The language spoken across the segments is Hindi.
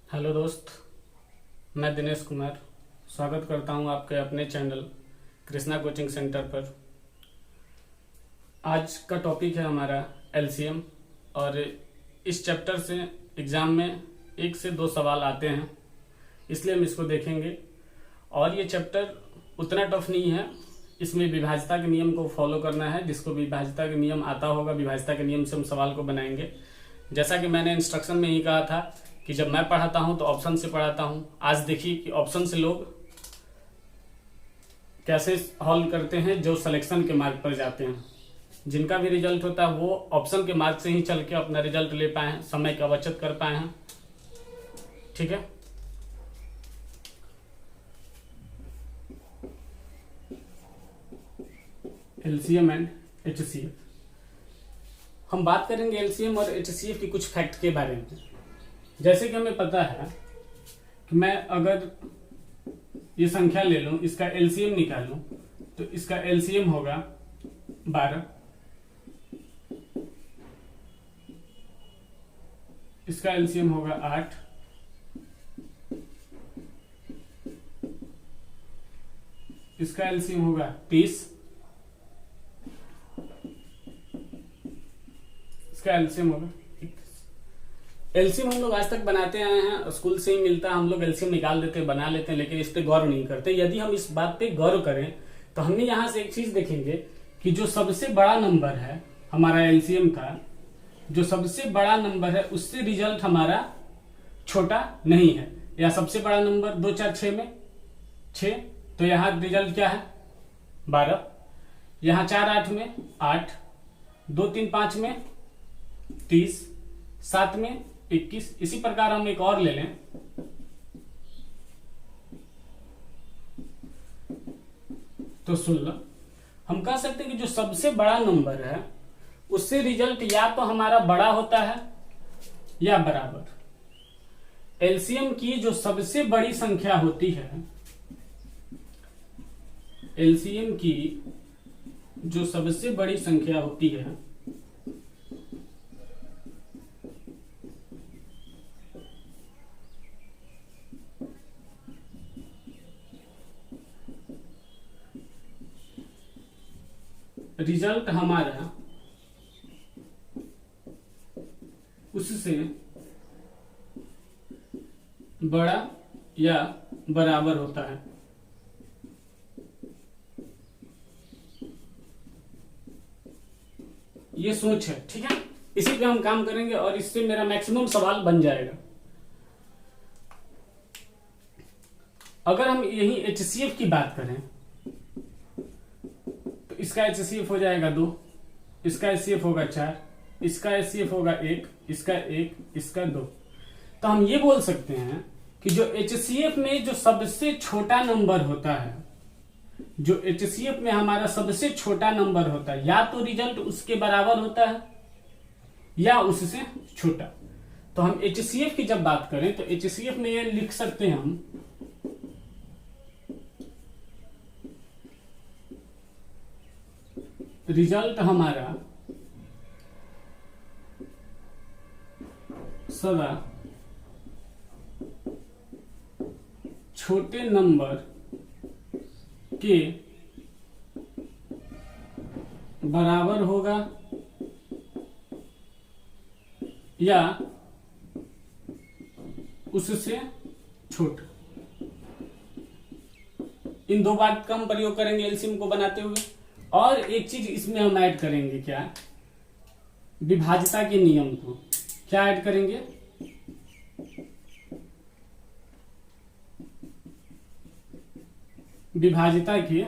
हेलो दोस्त, मैं दिनेश कुमार स्वागत करता हूं आपके अपने चैनल कृष्णा कोचिंग सेंटर पर। आज का टॉपिक है हमारा एलसीएम और इस चैप्टर से एग्ज़ाम में 1 से 2 सवाल आते हैं, इसलिए हम इसको देखेंगे। और ये चैप्टर उतना टफ नहीं है, इसमें विभाज्यता के नियम को फॉलो करना है। जिसको विभाज्यता के नियम आता होगा, विभाज्यता के नियम से हम सवाल को बनाएंगे। जैसा कि मैंने इंस्ट्रक्शन में ही कहा था कि जब मैं पढ़ाता हूं तो ऑप्शन से पढ़ाता हूं। आज देखिए कि ऑप्शन से लोग कैसे हॉल करते हैं जो सिलेक्शन के मार्ग पर जाते हैं। जिनका भी रिजल्ट होता है वो ऑप्शन के मार्ग से ही चल के अपना रिजल्ट ले पाए हैं, समय का बचत कर पाए हैं। ठीक है, एलसीएम एंड एचसीएफ। हम बात करेंगे एलसीएम और एचसीएफ की कुछ फैक्ट के बारे में। जैसे कि हमें पता है कि मैं अगर ये संख्या ले लूं, इसका एलसीएम निकालूं, तो इसका एलसीएम होगा 12, इसका एलसीएम होगा 8, इसका एलसीएम होगा 30, इसका एलसीएम होगा 21। एलसीएम हम लोग आज तक बनाते आए हैं, स्कूल से ही मिलता है, हम लोग एलसीएम निकाल देते हैं, बना लेते हैं, लेकिन इस पे गौर नहीं करते। यदि हम इस बात पे गौर करें तो हमने यहां से एक चीज देखेंगे कि जो सबसे बड़ा नंबर है हमारा एलसीएम का, जो सबसे बड़ा नंबर है उससे रिजल्ट हमारा छोटा नहीं है। या सबसे बड़ा नंबर 2 4 6 में 6, तो यहाँ रिजल्ट क्या है 12। यहाँ 4 8 में 8, 2 3 5 में 30, 7 में 21। इसी प्रकार हम एक और ले लें, तो 16। हम कह सकते हैं कि जो सबसे बड़ा नंबर है उससे रिजल्ट या तो हमारा बड़ा होता है या बराबर। एलसीएम की जो सबसे बड़ी संख्या होती है, एलसीएम की जो सबसे बड़ी संख्या होती है रिजल्ट हमारा उससे बड़ा या बराबर होता है। ये सोच है, ठीक है। इसी पे हम काम करेंगे और इससे मेरा मैक्सिमम सवाल बन जाएगा। अगर हम यही एचसीएफ की बात करें तो इसका एचसीएफ हो जाएगा 2, इसका एचसीएफ होगा 4, इसका एचसीएफ होगा 1, इसका 1, इसका 2। तो हम ये बोल सकते हैं कि जो एचसीएफ में जो सबसे छोटा नंबर होता है, जो एचसीएफ में हमारा सबसे छोटा नंबर होता है, या तो रिजल्ट उसके बराबर होता है या उससे छोटा। तो हम एचसीएफ की जब बात करें तो एचसीएफ में ये लिख सकते हैं हम रिजल्ट हमारा सदा छोटे नंबर के बराबर होगा या उससे छोटा। इन 2 बात का हम प्रयोग करेंगे एलसीएम को बनाते हुए। और एक चीज इसमें हम ऐड करेंगे, क्या, विभाज्यता के नियम को। क्या ऐड करेंगे, विभाज्यता के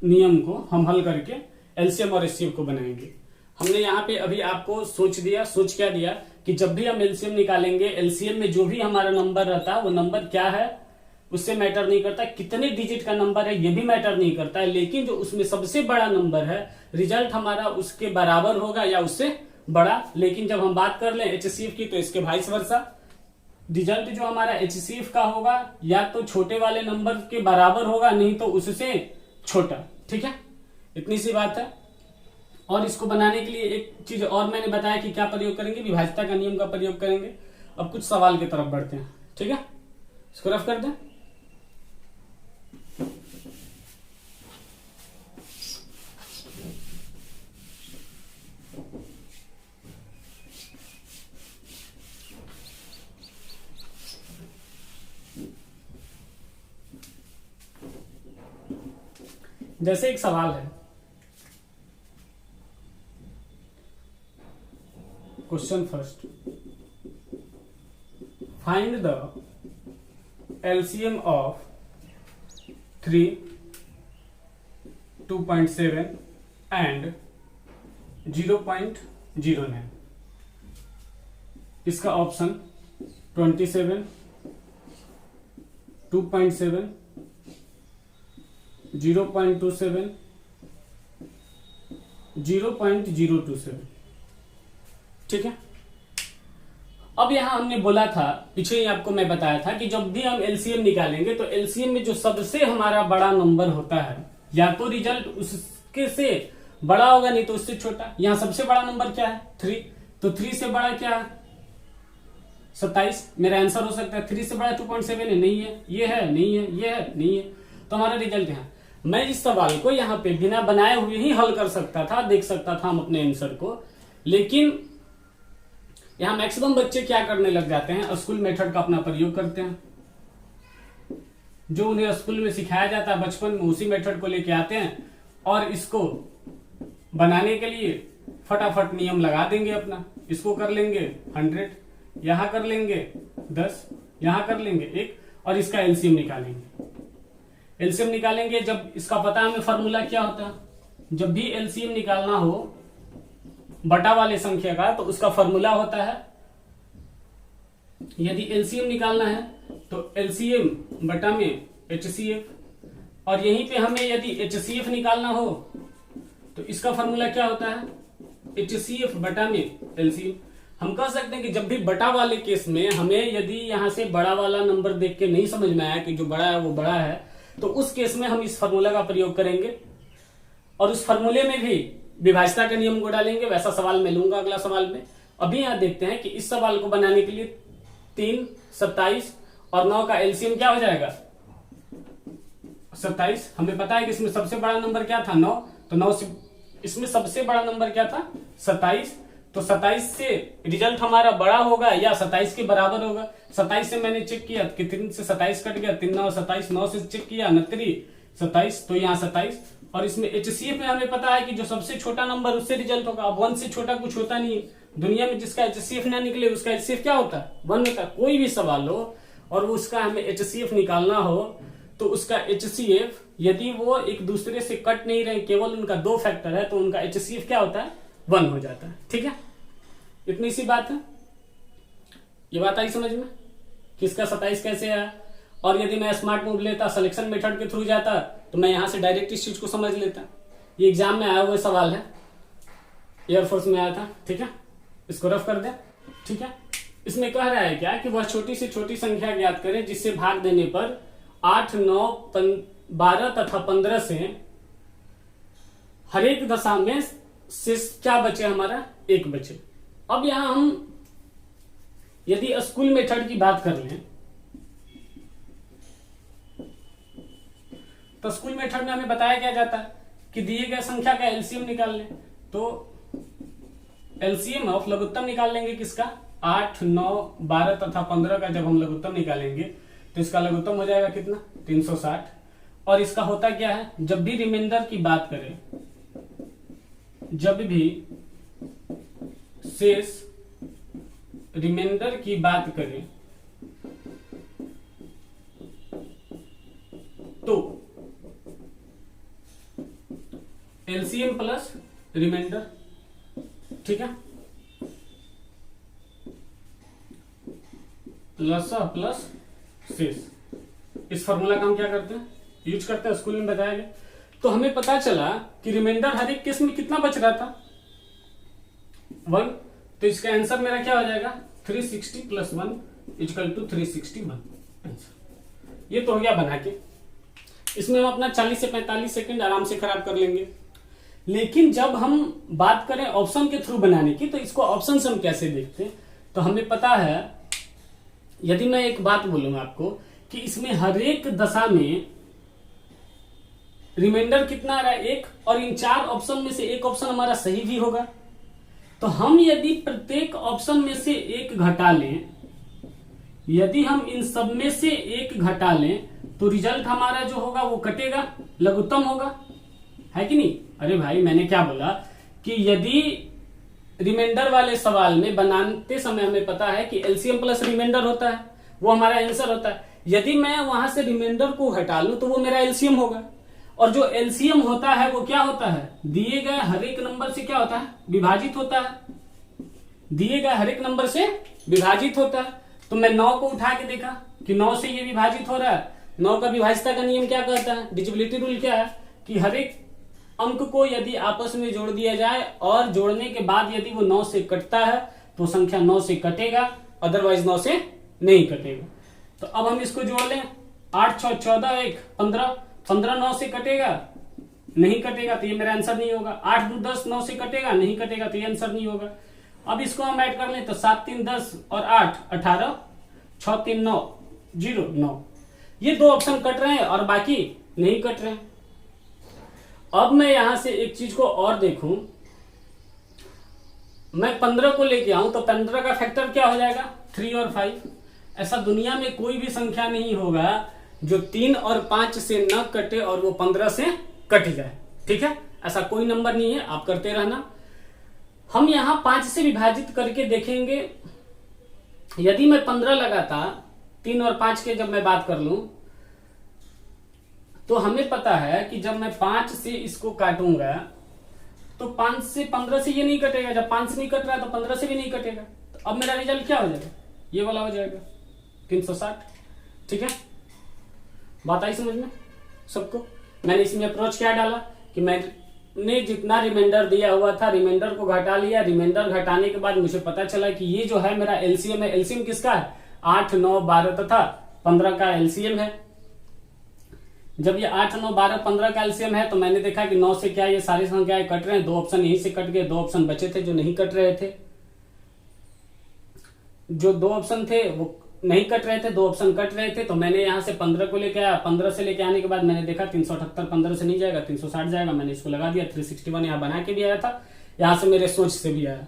नियम को हम हल करके एलसीएम और एचसीएफ को बनाएंगे। हमने यहाँ पे अभी आपको सोच क्या दिया कि जब भी हम एलसीएम निकालेंगे, एलसीएम में जो भी हमारा नंबर रहता है वो नंबर क्या है उससे मैटर नहीं करता, कितने डिजिट का नंबर है ये भी मैटर नहीं करता है, लेकिन जो उसमें सबसे बड़ा नंबर है रिजल्ट हमारा उसके बराबर होगा या उससे बड़ा। लेकिन जब हम बात कर लें एचसीएफ की तो इसके वाइस वर्सा, रिजल्ट जो हमारा एचसीएफ का होगा या तो छोटे वाले नंबर के बराबर होगा, नहीं तो उससे छोटा। ठीक है, इतनी सी बात है। और इसको बनाने के लिए एक चीज और मैंने बताया कि क्या प्रयोग करेंगे, विभाज्यता का नियम का प्रयोग करेंगे। अब कुछ सवाल की तरफ बढ़ते हैं, ठीक है, इसको रफ कर दें। जैसे एक सवाल है, question first, find the LCM of 3, 2.7 and 0.09। इसका ऑप्शन 27, 2.7, 0.27, 0.027, ठीक है। अब यहां हमने बोला था, पीछे ही आपको मैं बताया था कि जब भी हम एलसीएम निकालेंगे तो एलसीएम में जो सबसे हमारा बड़ा नंबर होता है, या तो रिजल्ट उसके से बड़ा होगा, नहीं तो उससे छोटा। यहां सबसे बड़ा नंबर क्या है? 3, तो 3 से बड़ा क्या है? 27। मेरा आंसर हो सकता है 3 से बड़ा 2.7 है, नहीं है, ये है, नहीं है, ये है, नहीं है, तो हमारा रिजल्ट यहाँ। मैं इस सवाल को यहाँ पे बिना बनाए हुए ही हल कर सकता था, देख सकता था हम अपने आंसर को, लेकिन यहाँ मैक्सिमम बच्चे क्या करने लग जाते हैं, स्कूल मेथड का अपना प्रयोग करते हैं। जो उन्हें स्कूल में सिखाया जाता है बचपन में, उसी मेथड को लेके आते हैं और इसको बनाने के लिए फटाफट नियम लगा देंगे अपना। इसको कर लेंगे 100, यहां कर लेंगे 10, यहां कर लेंगे 1, और इसका एलसीएम निकालेंगे। एलसीएम निकालेंगे, जब इसका पता हमें फॉर्मूला क्या होता है, जब भी एलसीएम निकालना हो बटा वाले संख्या का, तो उसका फॉर्मूला होता है, यदि एलसीएम निकालना है तो एलसीएम बटा में एचसीएफ, और यहीं पे हमें यदि एचसीएफ निकालना हो तो इसका फॉर्मूला क्या होता है, एचसीएफ बटा में एलसीएम। हम कह सकते हैं कि जब भी बटा वाले केस में हमें यदि यहां से बड़ा वाला नंबर देख के नहीं समझ में आया कि जो बड़ा है वो बड़ा है, तो उस केस में हम इस फॉर्मूला का प्रयोग करेंगे और उस फॉर्मूले में भी विभाज्यता के नियम को डालेंगे। वैसा सवाल मैं लूंगा अगला सवाल में। अभी यहां देखते हैं कि इस सवाल को बनाने के लिए 3, 27 और 9 का एलसीएम क्या हो जाएगा, 27। हमें पता है कि इसमें सबसे बड़ा नंबर क्या था, 9, तो 9 से इसमें सबसे बड़ा नंबर क्या था, 27। तो 27 से रिजल्ट हमारा बड़ा होगा या 27 के बराबर होगा। 27 से मैंने चेक किया कि 3 से 27 कट गया, 3 9 27, 9 से चेक किया 29 27, तो यहाँ 27। और इसमें एचसीएफ में हमें पता है कि जो सबसे छोटा नंबर उससे रिजल्ट होगा। अब 1 से छोटा कुछ होता नहीं है दुनिया में, जिसका एचसीएफ ना निकले उसका एचसीएफ क्या होता है, 1 होता है। कोई भी सवाल हो और उसका हमें एचसीएफ निकालना हो तो उसका एचसीएफ यदि वो एक दूसरे से कट नहीं रहे, केवल उनका 2 फैक्टर है, तो उनका एचसीएफ क्या होता है, 1 हो जाता है। ठीक है, इतनी सी बात है। ये बात आई समझ में कि इसका 27 कैसे आया। और यदि मैं स्मार्ट मूव लेता, सिलेक्शन मेथड के थ्रू जाता, तो मैं यहां से डायरेक्ट इस चीज को समझ लेता। ये एग्जाम में आया हुआ सवाल है, एयरफोर्स में आया था। ठीक है, इसको रफ कर दे। ठीक है, इसमें कह रहा है क्या कि वह छोटी से छोटी संख्या ज्ञात करें जिससे भाग देने पर 8, 9, 12 तथा 15 से हर एक दशा में शेष क्या बचे, हमारा 1 बचे। अब यहां हम यदि स्कूल मेथड की बात कर लें तो स्कूल मेथड में हमें बताया क्या जाता है कि दिए गए संख्या का एलसीएम निकाल लें। तो एलसीएम ऑफ लघुत्तम निकाल लेंगे किसका, 8, 9, 12 तथा 15 का जब हम लघुत्तम निकालेंगे तो इसका लघुत्तम हो जाएगा कितना, 360। और इसका होता क्या है, जब भी रिमाइंडर की बात करें, जब भी शेष रिमाइंडर की बात करें तो एलसीएम प्लस रिमाइंडर। ठीक है, लसा प्लस शेष। इस फॉर्मूला का हम क्या करते हैं, यूज करते हैं, स्कूल में बताया गया। तो हमें पता चला कि रिमाइंडर हर एक केस में कितना बच रहा था, 1। तो इसका आंसर मेरा क्या हो जाएगा, 360 + 1 = 361 आंसर। ये तो हो गया बना के। इसमें हम अपना 40 से 45 सेकंड आराम से खराब कर लेंगे। लेकिन जब हम बात करें ऑप्शन के थ्रू बनाने की, तो इसको ऑप्शन से हम कैसे देखते हैं, तो हमें पता है यदि मैं एक बात बोलूंगा आपको कि इसमें हर एक दशा में रिमाइंडर कितना आ रहा है, एक, और इन 4 ऑप्शन में से एक ऑप्शन हमारा सही भी होगा, तो हम यदि प्रत्येक ऑप्शन में से एक घटा लें, यदि हम इन सब में से एक घटा लें तो रिजल्ट हमारा जो होगा वो कटेगा, लघुत्तम होगा, है कि नहीं। अरे भाई मैंने क्या बोला कि यदि रिमाइंडर वाले सवाल में बनाते समय हमें पता है कि एलसीएम प्लस रिमाइंडर होता है, वो हमारा आंसर होता है। यदि मैं वहां से रिमाइंडर को हटा लूं तो वो मेरा एलसीएम होगा, और जो एलसीएम होता है वो क्या होता है, दिए गए हर एक नंबर से क्या होता है, विभाजित होता है, दिए गए हर एक नंबर से विभाजित होता है। तो मैं 9 को उठा के देखा कि 9 से ये विभाजित हो रहा है। 9 का विभाज्यता का नियम क्या कहता है, डिविजिबिलिटी रूल क्या है कि हर एक अंक को यदि आपस में जोड़ दिया जाए और जोड़ने के बाद यदि वो 9 से कटता है तो संख्या 9 से कटेगा, अदरवाइज 9 से नहीं कटेगा। तो अब हम इसको जोड़ लें, 8 6 14 1 15, 15 9 से कटेगा, नहीं कटेगा तो ये मेरा आंसर नहीं होगा। 8 2 10 9 से कटेगा, नहीं कटेगा तो ये आंसर नहीं होगा। अब इसको हम ऐड कर लें तो 7 3 10 और 8 18, 6 3 9 0 9, ये 2 ऑप्शन कट रहे हैं और बाकी नहीं कट रहे हैं। अब मैं यहां से एक चीज को और देखूं, मैं 15 को लेके आऊं तो 15 का फैक्टर क्या हो जाएगा, 3 और 5। ऐसा दुनिया में कोई भी संख्या नहीं होगा जो 3 और 5 से न कटे और वो 15 से कट जाए, ठीक है, ऐसा कोई नंबर नहीं है, आप करते रहना। हम यहां 5 से विभाजित करके देखेंगे, यदि मैं 15 लगाता 3 और 5 के जब मैं बात कर लूं तो हमें पता है कि जब मैं 5 से इसको काटूंगा तो 5 से 15 से ये नहीं कटेगा, जब 5 से नहीं कट रहा है तो 15 से भी नहीं कटेगा। तो अब मेरा रिजल्ट क्या हो जाएगा, ये वाला हो जाएगा 360, ठीक है। बात आई समझ में सबको। मैंने इसमें अप्रोच क्या डाला कि मैंने जितना रिमाइंडर दिया हुआ था रिमाइंडर को घटा लिया, रिमाइंडर घटाने के बाद मुझे पता चला कि ये जो है मेरा एलसीएम है। एलसीएम किसका है, 8 9 12 तथा 15 का एलसीएम है। जब ये 8 9 12 15 का एलसीएम है तो मैंने देखा कि 9 से क्या ये सारी संख्याएं कट रहे हैं, 2 ऑप्शन यहीं से कट गए, 2 ऑप्शन बचे थे जो नहीं कट रहे थे। जो 2 ऑप्शन थे वो नहीं कट रहे थे, 2 ऑप्शन कट रहे थे, तो मैंने यहां से 15 को लेके आया। 15 से लेके आने के बाद मैंने देखा 378 15 से नहीं जाएगा, 360 जाएगा, मैंने इसको लगा दिया। 361 यहां बना के भी आया था, यहां से मेरे सोच से भी आया।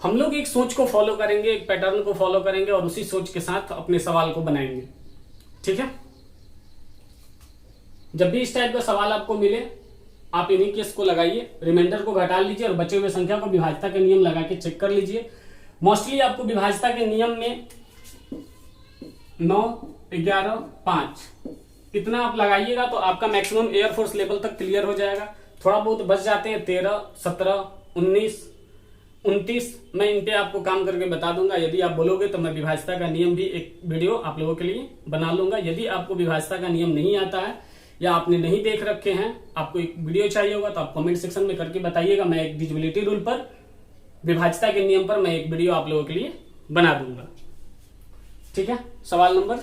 हम लोग एक सोच को फॉलो करेंगे, एक पैटर्न को फॉलो करेंगे और उसी सोच के साथ अपने सवाल को बनाएंगे, ठीक है। जब भी इस टाइप का सवाल आपको मिले आप इन्हीं केस को लगाइए, रिमाइंडर को घटा लीजिए और बचे हुए संख्या को विभाज्यता के नियम लगा के चेक कर लीजिए। मोस्टली आपको विभाज्यता के नियम में 9 11 5 इतना आप लगाइएगा तो आपका मैक्सिमम एयरफोर्स लेवल तक क्लियर हो जाएगा। थोड़ा बहुत बच जाते हैं 13 17 19 29, मैं इन पे आपको काम करके बता दूंगा। यदि आप बोलोगे तो मैं विभाज्यता का नियम भी एक वीडियो आप लोगों के लिए बना लूंगा। यदि आपको विभाज्यता का नियम नहीं आता है या आपने नहीं देख रखे हैं, आपको एक वीडियो चाहिए होगा तो आप कमेंट सेक्शन में करके बताइएगा। मैं एक डिविजिबिलिटी रूल पर, विभाज्यता के नियम पर मैं एक वीडियो आप लोगों के लिए बना दूंगा, ठीक है। सवाल नंबर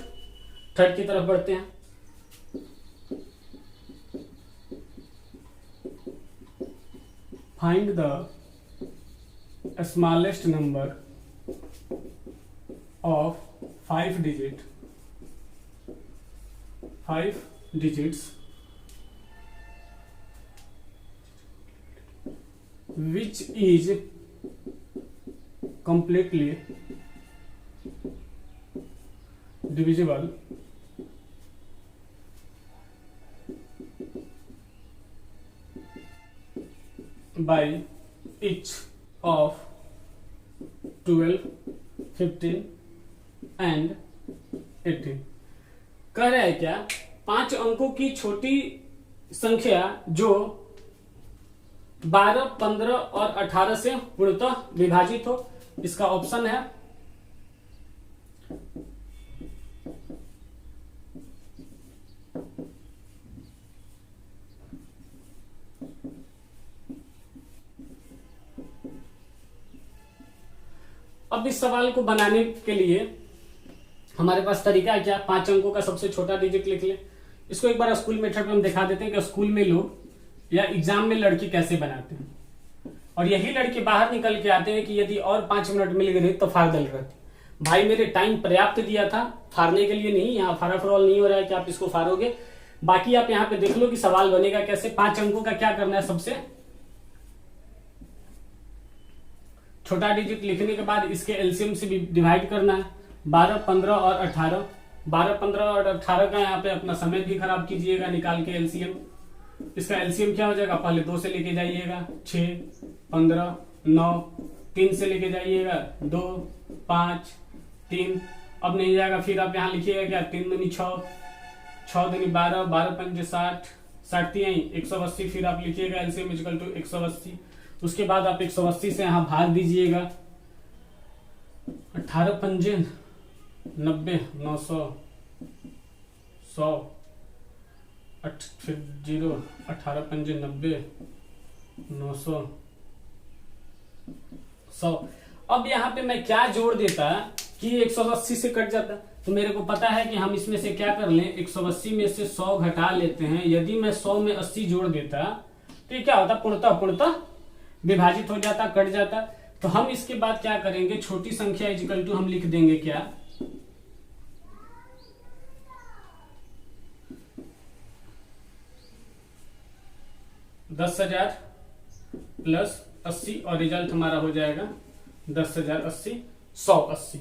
3 की तरफ बढ़ते हैं। Find the smallest number of 5 digits which is completely divisible by each of 12 15 and 18। कह रहा है क्या, 5 अंकों की छोटी संख्या जो 12 15 और 18 से पूर्णतः विभाजित हो, इसका ऑप्शन है अब इस सवाल को बनाने के लिए हमारे पास तरीका है क्या, 5 अंकों का सबसे छोटा डिजिट लिख ले। इसको एक बार स्कूल मेथड में हम दिखा देते हैं कि स्कूल में लोग या एग्जाम में लड़की कैसे बनाते हैं। और यही लड़के बाहर निकल के आते हैं कि यदि और 5 मिनट मिल गए तो फादल रहती। भाई मेरे टाइम पर्याप्त दिया था, फाड़ने के लिए नहीं, यहाँ फाड़ा फरॉल नहीं हो रहा है कि आप इसको फाड़ोगे। बाकी आप यहाँ पे देख लो कि सवाल बनेगा कैसे। 5 अंकों का क्या करना है, सबसे छोटा डिजिट लिखने के बाद इसके एलसीएम से डिवाइड करना है। 12, 15 और 18, 12, 15 और 18 का यहाँ पे अपना समय भी खराब कीजिएगा निकाल के एलसीएम। इसका एलसीएम क्या हो जाएगा, पहले 2 से लेके जाइएगा 6, 15, 9, 3 से लेके जाइएगा 2, 5, 3, अब नहीं जाएगा, फिर आप यहाँ लिखिएगा क्या, 3 दूनी 6, 6 दूनी 12, 12 पंजे 60, 60 180, फिर आप लिखिएगा एलसीएम इक्वल टू 180। उसके बाद आप 180 से यहाँ भाग दीजिएगा, 18 पंजे 90, 900, 100, फिर 0, 18 पंजे 90, 900, 100। अब यहाँ पे मैं क्या जोड़ देता कि 180 से कट जाता, तो मेरे को पता है कि हम इसमें से क्या कर लें, 180 में से 100 घटा लेते हैं। यदि मैं 100 में 80 जोड़ देता तो ये क्या होता, पूर्णतः विभाजित हो जाता, कट जाता। तो हम इसके बाद क्या करेंगे, छोटी संख्या इक्वल टू हम लिख देंगे क्या, 10,000 प्लस 80 और रिजल्ट हमारा हो जाएगा 10,080, 180।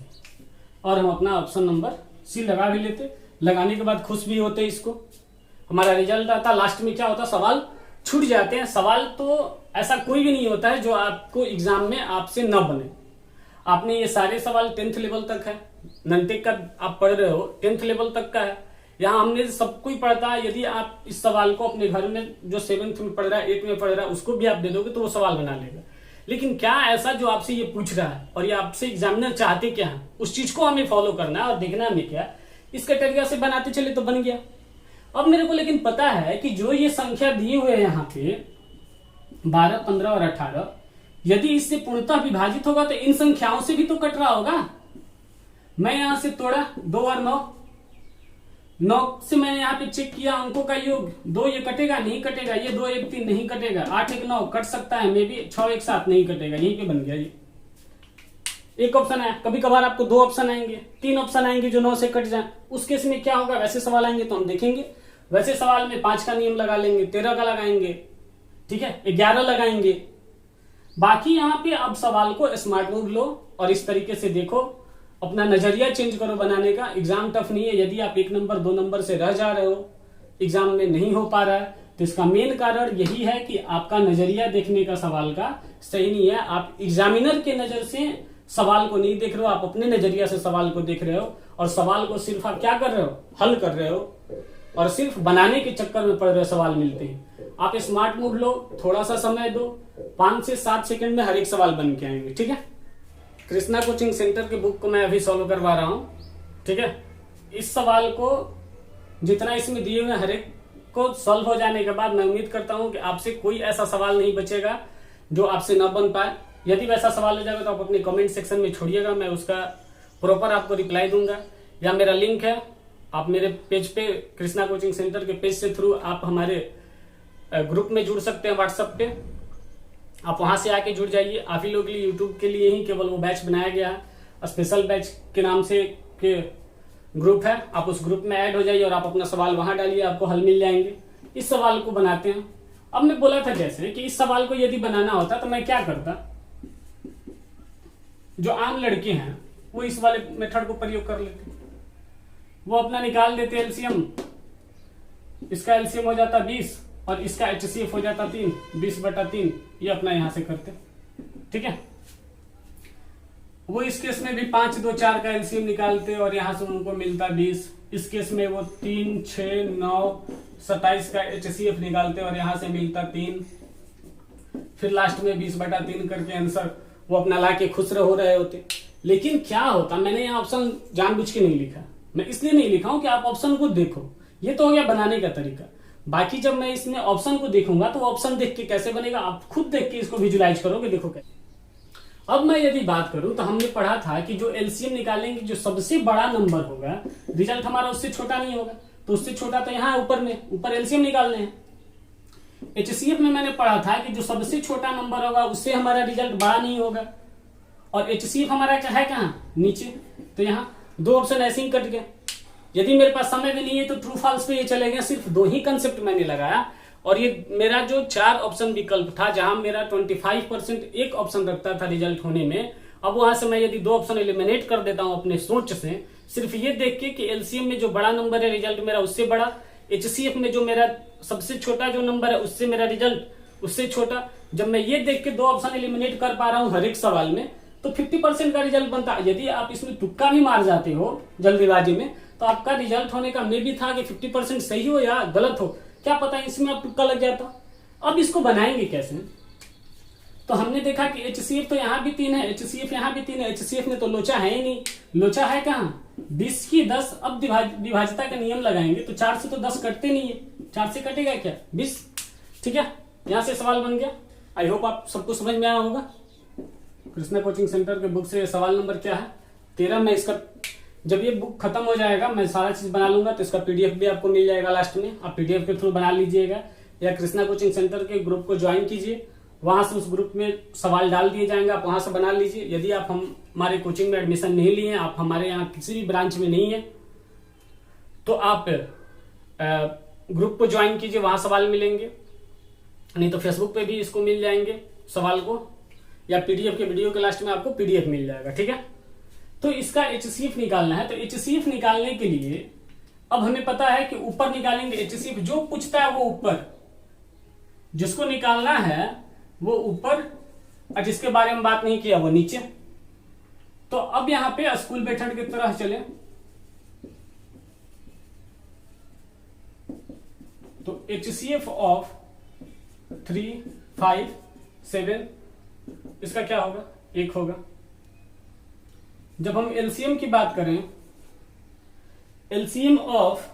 और हम अपना ऑप्शन नंबर सी लगा भी लेते। लगाने के बाद खुश भी होते, इसको हमारा रिजल्ट आता। लास्ट में क्या होता, सवाल छूट जाते हैं। सवाल तो ऐसा कोई भी नहीं होता है जो आपको एग्जाम में आपसे न बने। आपने ये सारे सवाल 10th लेवल तक है, ननटेक का आप पढ़ रहे हो 10th लेवल तक का है। यहाँ हमने सब कोई पढ़ता है। यदि आप इस सवाल को अपने घर में जो 7th में पढ़ रहा है, 8th में पढ़ रहा है, उसको भी आप दे दोगे तो वो सवाल बना लेगा। लेकिन क्या ऐसा जो आपसे ये पूछ रहा है और ये आपसे एग्जामिनर चाहते क्या है, उस चीज को हमें फॉलो करना है और देखना हमें क्या इस क्राइटेरिया से बनाते चले तो बन गया। अब मेरे को लेकिन पता है कि जो ये संख्या दिए हुए है यहाँ पे 12, 15 और 18, यदि इससे पूर्णतः विभाजित होगा तो इन संख्याओं से भी तो कट रहा होगा। मैं यहां से तोड़ा 2 और 9 से मैंने यहाँ पे चेक किया अंकों का योग, 2 ये कटेगा नहीं कटेगा, ये 2 1 3 नहीं कटेगा, 8 1 9 कट सकता है, मे भी 6 1 7 नहीं कटेगा, यहीं पे बन गया। ये एक ऑप्शन है। कभी कभार आपको 2 ऑप्शन आएंगे, 3 ऑप्शन आएंगे जो 9 से कट जाए, उस केस में क्या होगा, वैसे सवाल आएंगे तो हम देखेंगे। वैसे सवाल में 5 का नियम लगा लेंगे, 13 का लगाएंगे, ठीक है, 11 लगाएंगे। बाकी यहाँ पे अब सवाल को स्मार्ट मूव लो और इस तरीके से देखो, अपना नजरिया चेंज करो बनाने का। एग्जाम टफ नहीं है। यदि आप 1 नंबर 2 नंबर से रह जा रहे हो, एग्जाम में नहीं हो पा रहा है, तो इसका मेन कारण यही है कि आपका नजरिया देखने का सवाल का सही नहीं है। आप एग्जामिनर के नजर से सवाल को नहीं देख रहे हो, आप अपने नजरिया से सवाल को देख रहे हो और सवाल को सिर्फ आप क्या कर रहे हो, हल कर रहे हो और सिर्फ बनाने के चक्कर में पड़ रहे सवाल मिलते हैं। आप स्मार्ट मूव लो, थोड़ा सा समय दो, 5 से 7 सेकंड में हर एक सवाल बन के आएंगे, ठीक है। कृष्णा कोचिंग सेंटर के बुक को मैं अभी सॉल्व करवा रहा हूं, ठीक है। इस सवाल को जितना इसमें दिए हुए हर एक को सॉल्व हो जाने के बाद मैं उम्मीद करता हूं कि आपसे कोई ऐसा सवाल नहीं बचेगा जो आपसे न बन पाए। यदि वैसा सवाल हो जाएगा तो आप अपने कमेंट सेक्शन में छोड़िएगा, मैं उसका प्रॉपर आपको रिप्लाई दूंगा। या मेरा लिंक है, आप मेरे पेज पे कृष्णा कोचिंग सेंटर के पेज से थ्रू आप हमारे ग्रुप में जुड़ सकते हैं व्हाट्सएप पे, आप वहां से आके जुड़ जाइए। आप ही लोग के लिए यूट्यूब के लिए ही केवल वो बैच बनाया गया है, स्पेशल बैच के नाम से के ग्रुप है। आप उस ग्रुप में ऐड हो जाइए और आप अपना सवाल वहां डालिए, आपको हल मिल जाएंगे। इस सवाल को बनाते हैं। अब मैं बोला था जैसे कि इस सवाल को यदि बनाना होता तो मैं क्या करता, जो आम लड़के हैं वो इस वाले मेथड को प्रयोग कर लेते, वो अपना निकाल देते एलसीएम। इसका एलसीएम हो जाता 20 और इसका एचसीएफ हो जाता 3, 20/3। ये अपना यहां से करते, ठीक है। वो इस केस में भी 5, 2, 4 का एलसीएम निकालते और यहां से उनको मिलता 20। इस केस में वो 3, 6, 9, 27 का एचसीएफ निकालते और यहां से मिलता 3। फिर लास्ट में 20/3 करके आंसर वो अपना ला के खुश हो रहे होते। लेकिन क्या होता, मैंने यहाँ ऑप्शन जानबूझ के नहीं लिखा, मैं इसलिए नहीं लिखा हूं कि आप ऑप्शन को देखो। ये तो हो गया बनाने का तरीका। बाकी जब मैं इसमें ऑप्शन को देखूंगा तो ऑप्शन देख के कैसे बनेगा, आप खुद देख के इसको विजुलाइज करोगे, देखो कैसे। अब मैं यदि बात करूं तो हमने पढ़ा था कि जो एलसीएम निकालेंगे, जो सबसे बड़ा नंबर होगा, रिजल्ट हमारा उससे छोटा नहीं होगा, तो उससे छोटा तो यहाँ ऊपर में, ऊपर एलसीएम निकालने हैं। एचसीएफ में मैंने पढ़ा था कि जो सबसे छोटा नंबर होगा उससे हमारा रिजल्ट बड़ा नहीं होगा, और एचसीएफ हमारा है कहाँ, नीचे। तो यहाँ 2 ऑप्शन ऐसे ही कट गए। यदि मेरे पास समय भी नहीं है तो ट्रू फॉल्स पे ये चले गए। सिर्फ 2 ही कंसेप्ट मैंने लगाया और ये मेरा जो 4 ऑप्शन विकल्प था, जहां मेरा 25% एक ऑप्शन रखता था रिजल्ट होने में, अब वहां से मैं यदि 2 ऑप्शन एलिमिनेट कर देता हूं अपने सोच से, सिर्फ ये देख के कि एलसीएम में जो बड़ा नंबर है रिजल्ट मेरा उससे बड़ा, एचसीएफ में जो मेरा सबसे छोटा जो नंबर है उससे मेरा रिजल्ट उससे छोटा, जब मैं ये देख के 2 ऑप्शन एलिमिनेट कर पा रहा हूं हर एक सवाल में, तो 50% का रिजल्ट बनता है। यदि आप इसमें तुक्का भी मार जाते हो जल्दीबाजी में, तो आपका रिजल्ट होने का मे भी था कि 50% सही हो या गलत हो, क्या पता इसमें आप तुक्का लग जाता। अब इसको बनाएंगे कैसे? तो हमने देखा कि एचसीएफ तो यहाँ भी 3 है, एचसीएफ यहाँ भी 3 है, एचसीएफ में तो लोचा है ही नहीं। लोचा है कहाँ? 20 की 10। अब विभाज्यता का नियम लगाएंगे तो 4 से तो 10 कटते नहीं है, 4 से कटेगा क्या? 20। ठीक है, यहां से सवाल बन गया। आई होप आप सबको समझ में आया होगा। कृष्णा कोचिंग सेंटर के बुक से सवाल नंबर क्या है? 13। मैं इसका जब ये बुक खत्म हो जाएगा मैं सारा चीज बना लूंगा, तो इसका पीडीएफ भी आपको मिल जाएगा लास्ट में। आप पीडीएफ के थ्रू बना लीजिएगा या कृष्णा कोचिंग सेंटर के ग्रुप को ज्वाइन कीजिए, वहां से उस ग्रुप में सवाल डाल दिए जाएंगे, आप वहां से बना लीजिए। यदि आप हमारे कोचिंग में एडमिशन नहीं लिए हैं, आप हमारे यहाँ किसी भी ब्रांच में नहीं है, तो आप ग्रुप को ज्वाइन कीजिए, वहां सवाल मिलेंगे। नहीं तो फेसबुक पे भी इसको मिल जाएंगे सवाल को, या पीडीएफ के वीडियो के लास्ट में आपको पीडीएफ मिल जाएगा। ठीक है, तो इसका एचसीएफ निकालना है। तो एचसीएफ निकालने के लिए अब हमें पता है कि ऊपर निकालेंगे एचसीएफ, जो पूछता है वो ऊपर, जिसको निकालना है वो ऊपर, और जिसके बारे में बात नहीं किया वो नीचे। तो अब यहां पे स्कूल मेथड की तरह चले, तो एचसीएफ ऑफ 3, 5, 7 इसका क्या होगा? 1 होगा। जब हम एलसीएम की बात करें, एलसीएम ऑफ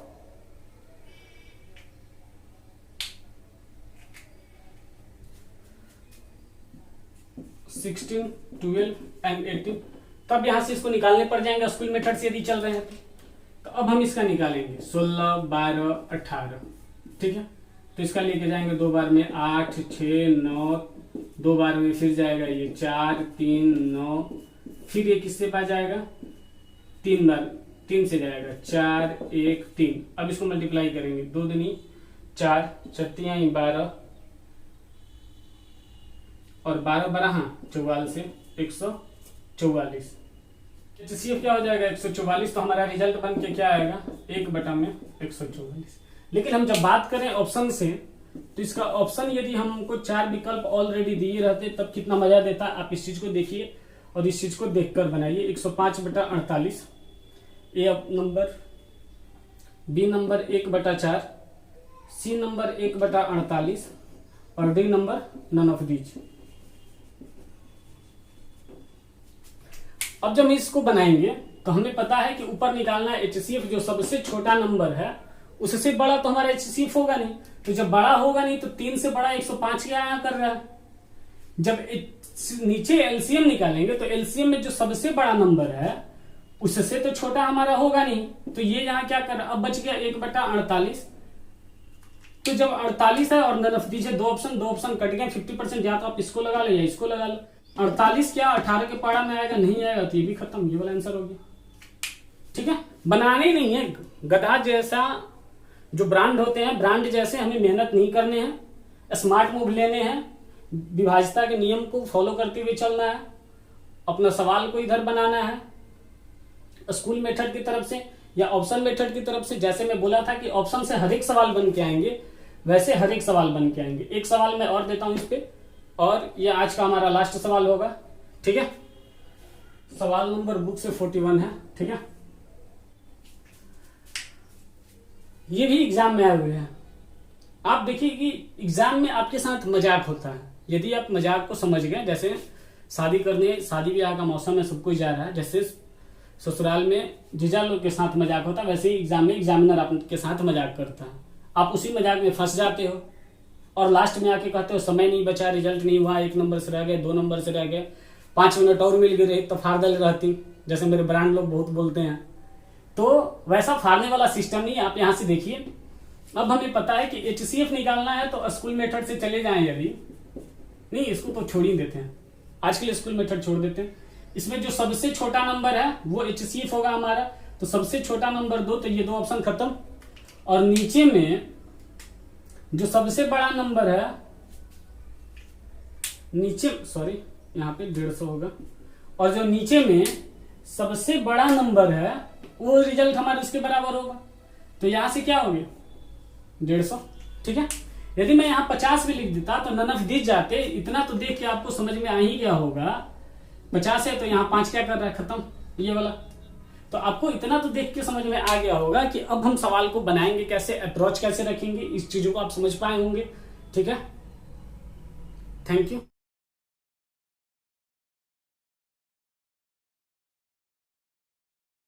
16, 12 एंड 18, तब यहां से इसको निकालने पड़ जाएंगे स्कूल मेथड से यदि चल रहे हैं तो अब हम इसका निकालेंगे 16, 12, 18। ठीक है, तो इसका लेके जाएंगे 2 बार में 8, 6, 9, 2 बार में फिर जाएगा ये 4, 3, 9, फिर ये किससे पास जाएगा? 3 बार, 3 से जाएगा 4, 1, 3। अब इसको मल्टीप्लाई करेंगे, 2 दूनी 4, 4 12 और 12 12 44 से 144। एचसीएफ क्या हो जाएगा? 144। तो हमारा रिजल्ट बन के क्या आएगा? 1/144। लेकिन हम जब बात करें ऑप्शन से, तो इसका ऑप्शन यदि हमको 4 विकल्प ऑलरेडी दिए रहते तब कितना मजा देता। आप इस चीज को देखिए और इस चीज को देखकर बनाइए। 105/48, A number, B number 1/4, C number 1/48 और D number none of these. अब जब हम इसको बनाएंगे तो हमें पता है कि ऊपर निकालना है एचसीएफ, जो सबसे छोटा नंबर है उससे बड़ा तो हमारा एचसीएफ होगा नहीं। तो जब बड़ा होगा नहीं तो 3 से बड़ा 105 क्या आया कर रहा है। जब नीचे एलसीएम निकालेंगे तो एलसीएम में जो सबसे बड़ा नंबर है उससे तो छोटा हमारा होगा नहीं, तो ये यहाँ क्या कर रहा है? अब बच गया 1/48। तो जब 48 है और नन ऑफ दीज है, 2 ऑप्शन कट गए, 50%। या तो आप इसको लगा लो या इसको लगा लो। 48 क्या 18 के पारा में आएगा? नहीं आएगा, तो ये भी खत्म, ये वाला आंसर हो गया। ठीक है, बनाने ही नहीं है। गधा जैसा जो ब्रांड होते हैं, ब्रांड जैसे हमें मेहनत नहीं करने हैं, स्मार्ट मूव लेने हैं, विभाज्यता के नियम को फॉलो करते हुए चलना है, अपना सवाल को इधर बनाना है स्कूल मेथड की तरफ से या ऑप्शन मेथड की तरफ से। जैसे मैं बोला था कि ऑप्शन से हर एक सवाल बन के आएंगे, वैसे हर एक सवाल बन के आएंगे। एक सवाल मैं और देता हूं इस पे, और ये आज का हमारा लास्ट सवाल होगा। ठीक है, सवाल नंबर बुक से 41 है। ठीक है, ये भी एग्जाम में आए हुए हैं। आप देखिए कि एग्जाम में आपके साथ मजाक होता है। यदि आप मजाक को समझ गए, जैसे शादी करने, शादी ब्याह का मौसम है, सब कोई जा रहा है, जैसे ससुराल में जीजा लोग के साथ मजाक होता है, वैसे ही एग्जाम में एग्जामिनर आपके साथ मजाक करता है। आप उसी मजाक में फंस जाते हो और लास्ट में आके कहते हो समय नहीं बचा, रिजल्ट नहीं हुआ, 1 नंबर से रह गए, 2 नंबर से रह गए, 5 मिनट और मिल गए तो फाड़दल रहती, जैसे मेरे ब्रांड लोग बहुत बोलते हैं। तो वैसा फाड़ने वाला सिस्टम नहीं। आप यहां से देखिए, अब हमें पता है कि एचसीएफ निकालना है तो स्कूल मेथड से चले जाएं। यदि नहीं, इसको तो छोड़ ही देते हैं, आज के लिए स्कूल मेथड छोड़ देते हैं। इसमें जो सबसे छोटा नंबर है वो HCF होगा हमारा, तो सबसे छोटा नंबर 2, तो ये 2 ऑप्शन खत्म। और नीचे में जो सबसे बड़ा नंबर है, नीचे सॉरी यहाँ पे 150 होगा, और जो नीचे में सबसे बड़ा नंबर है वो रिजल्ट हमारे उसके बराबर होगा, तो यहां से क्या हो गया 150। ठीक है, यदि मैं यहाँ 50 भी लिख देता तो नन ऑफ दिस जाते, इतना तो देख के आपको समझ में आ ही गया होगा 50 है तो यहाँ 5 क्या कर रहा है, खत्म ये वाला। तो आपको इतना तो देख के समझ में आ गया होगा कि अब हम सवाल को बनाएंगे कैसे, अप्रोच कैसे रखेंगे, इस चीजों को आप समझ पाए होंगे। ठीक है, थैंक यू।